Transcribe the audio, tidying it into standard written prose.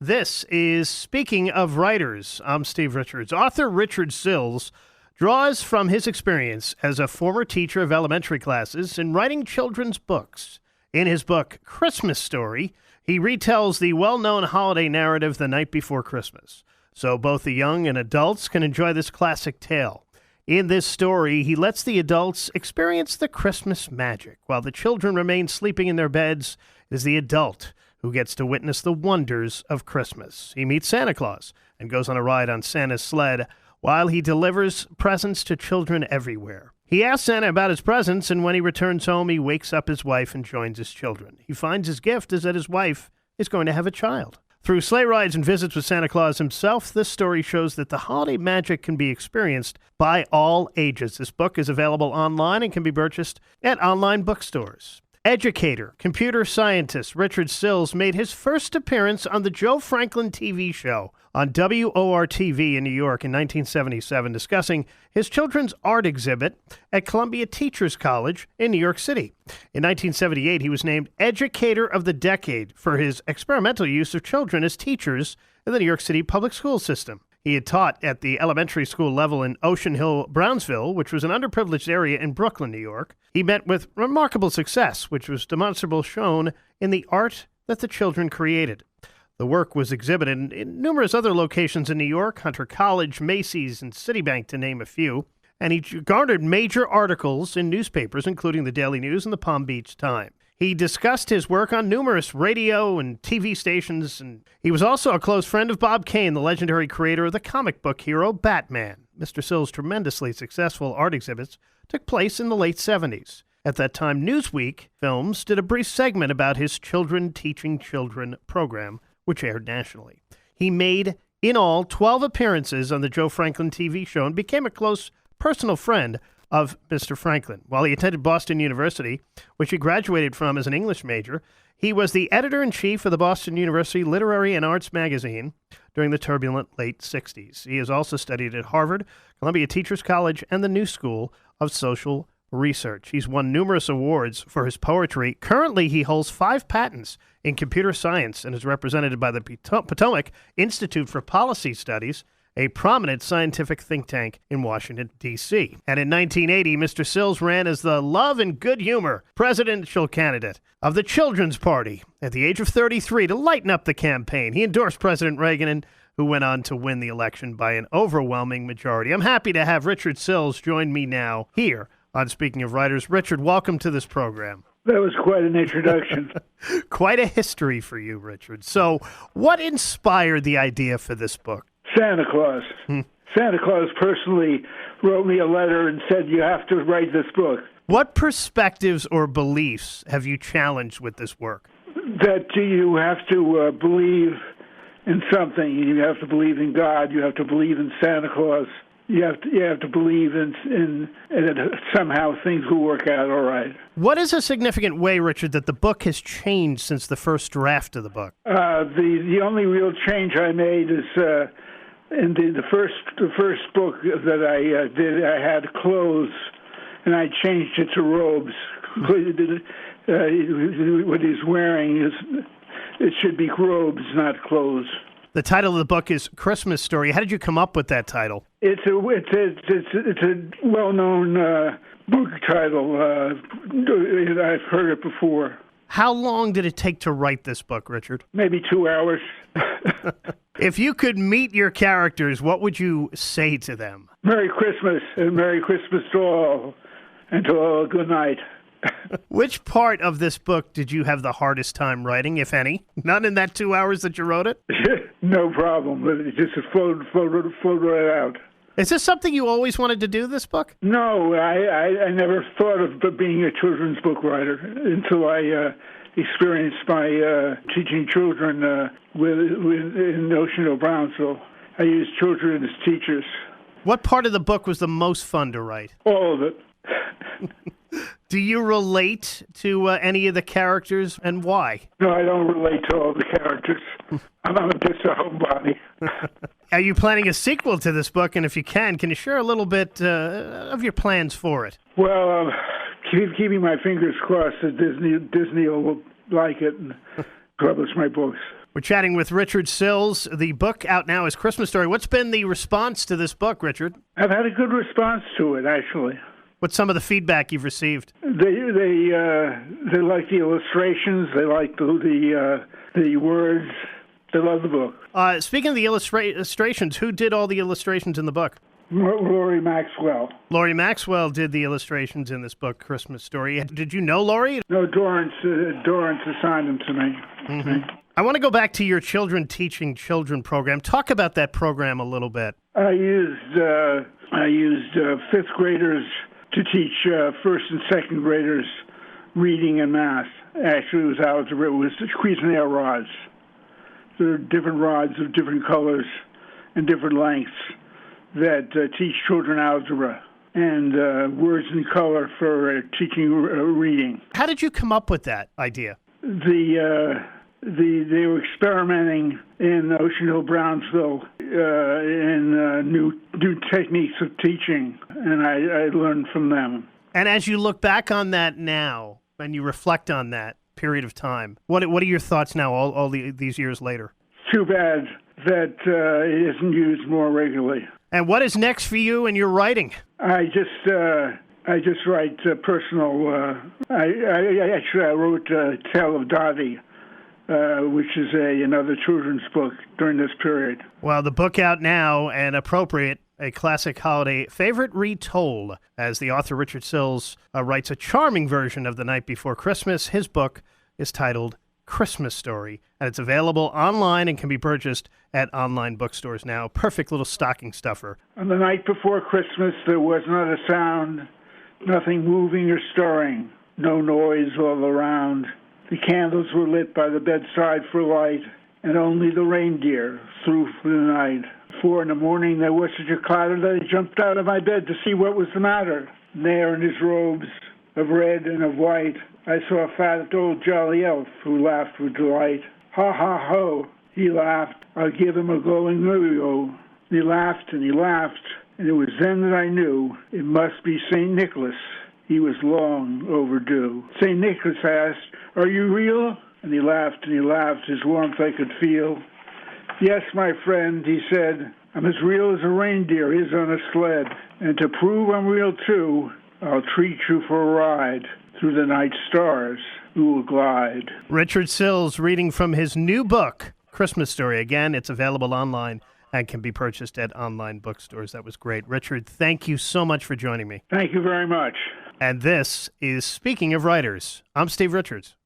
This is Speaking of Writers. I'm Steve Richards. Author Richard Sills draws from his experience as a former teacher of elementary classes in writing children's books. In his book, Christmas Story, he retells the well-known holiday narrative The Night Before Christmas, so both the young and adults can enjoy this classic tale. In this story, he lets the adults experience the Christmas magic, while the children remain sleeping in their beds. It is the adult who gets to witness the wonders of Christmas. He meets Santa Claus and goes on a ride on Santa's sled while he delivers presents to children everywhere. He asks Santa about his presents, and when he returns home, he wakes up his wife and joins his children. He finds his gift is that his wife is going to have a child. Through sleigh rides and visits with Santa Claus himself, this story shows that the holiday magic can be experienced by all ages. This book is available online and can be purchased at online bookstores. Educator, computer scientist Richard Sills made his first appearance on the Joe Franklin TV show on WOR-TV in New York in 1977, discussing his children's art exhibit at Columbia Teachers College in New York City. In 1978, he was named Educator of the Decade for his experimental use of children as teachers in the New York City public school system. He had taught at the elementary school level in Ocean Hill, Brownsville, which was an underprivileged area in Brooklyn, New York. He met with remarkable success, which was demonstrably shown in the art that the children created. The work was exhibited in numerous other locations in New York, Hunter College, Macy's, and Citibank, to name a few, and he garnered major articles in newspapers, including the Daily News and the Palm Beach Times. He discussed his work on numerous radio and TV stations, and he was also a close friend of Bob Kane, the legendary creator of the comic book hero Batman. Mr. Sills' tremendously successful art exhibits took place in the late 70s. At that time, Newsweek Films did a brief segment about his Children Teaching Children program, which aired nationally. He made, in all, 12 appearances on the Joe Franklin TV show and became a close personal friend of Mr. Franklin. While he attended Boston University, which he graduated from as an English major, he was the editor-in-chief of the Boston University Literary and Arts magazine during the turbulent late 60s. He has also studied at Harvard, Columbia Teachers College, and the New School of Social Research. He's won numerous awards for his poetry. Currently, he holds 5 patents in computer science and is represented by the Potomac Institute for Policy Studies, a prominent scientific think tank in Washington, D.C. And in 1980, Mr. Sills ran as the love and good humor presidential candidate of the Children's Party at the age of 33 to lighten up the campaign. He endorsed President Reagan, who went on to win the election by an overwhelming majority. I'm happy to have Richard Sills join me now here on Speaking of Writers. Richard, welcome to this program. That was quite an introduction. Quite a history for you, Richard. So what inspired the idea for this book? Santa Claus. Santa Claus personally wrote me a letter and said, you have to write this book. What perspectives or beliefs have you challenged with this work? That you have to believe in something. You have to believe in God. You have to believe in Santa Claus. You have to believe in that somehow things will work out all right. What is a significant way, Richard, that the book has changed since the first draft of the book? The only real change I made is in the first book that I did. I had clothes, and I changed it to robes. What he's wearing it should be robes, not clothes. The title of the book is Christmas Story. How did you come up with that title? It's a well-known book title. I've heard it before. How long did it take to write this book, Richard? Maybe 2 hours. If you could meet your characters, what would you say to them? Merry Christmas, and Merry Christmas to all, and to all good night. Which part of this book did you have the hardest time writing, if any? Not in that 2 hours that you wrote it? No problem. It just flowed right out. Is this something you always wanted to do, this book? No, I never thought of being a children's book writer until I experienced my teaching children in Ocean Hill, Brownsville. I used children as teachers. What part of the book was the most fun to write? All of it. Do you relate to any of the characters, and why? No, I don't relate to all the characters. I'm just a homebody. Are you planning a sequel to this book? And if you can you share a little bit of your plans for it? Well, keeping my fingers crossed that Disney will like it and publish my books. We're chatting with Richard Sills. The book out now is Christmas Story. What's been the response to this book, Richard? I've had a good response to it, actually. What's some of the feedback you've received? They like the illustrations. They like the words. They love the book. Speaking of the illustrations, who did all the illustrations in the book? Laurie Maxwell. Laurie Maxwell did the illustrations in this book, Christmas Story. Did you know Laurie? No, Dorrance assigned them to me. Mm-hmm. I want to go back to your Children Teaching Children program. Talk about that program a little bit. I used fifth graders to teach first and second graders reading and math. Actually, it was algebra. It was Cuisenaire rods. There are different rods of different colors and different lengths that teach children algebra, and words in color for teaching reading. How did you come up with that idea? They were experimenting in Ocean Hill, Brownsville, in new techniques of teaching, and I learned from them. And as you look back on that now, and you reflect on that period of time, what are your thoughts now, all these years later? Too bad that it isn't used more regularly. And what is next for you in your writing? I just write personal. I wrote Tale of Dottie, which is another children's book during this period. Well, the book out now and appropriate, a classic holiday favorite retold, as the author Richard Sills writes a charming version of The Night Before Christmas. His book is titled Christmas Story, and it's available online and can be purchased at online bookstores now. Perfect little stocking stuffer. On the night before Christmas, there was not a sound, nothing moving or stirring, no noise all around. The candles were lit by the bedside for light, and only the reindeer flew through the night. 4 a.m, there was such a clatter that I jumped out of my bed to see what was the matter. There in his robes of red and of white, I saw a fat old jolly elf who laughed with delight. Ha ha ho, he laughed, I'll give him a glowing yo. He laughed, and it was then that I knew it must be St. Nicholas. He was long overdue. St. Nicholas asked, are you real? And he laughed, his warmth I could feel. Yes, my friend, he said, I'm as real as a reindeer is on a sled. And to prove I'm real too, I'll treat you for a ride. Through the night stars, we will glide. Richard Sills reading from his new book, Christmas Story. Again, it's available online and can be purchased at online bookstores. That was great. Richard, thank you so much for joining me. Thank you very much. And this is Speaking of Writers. I'm Steve Richards.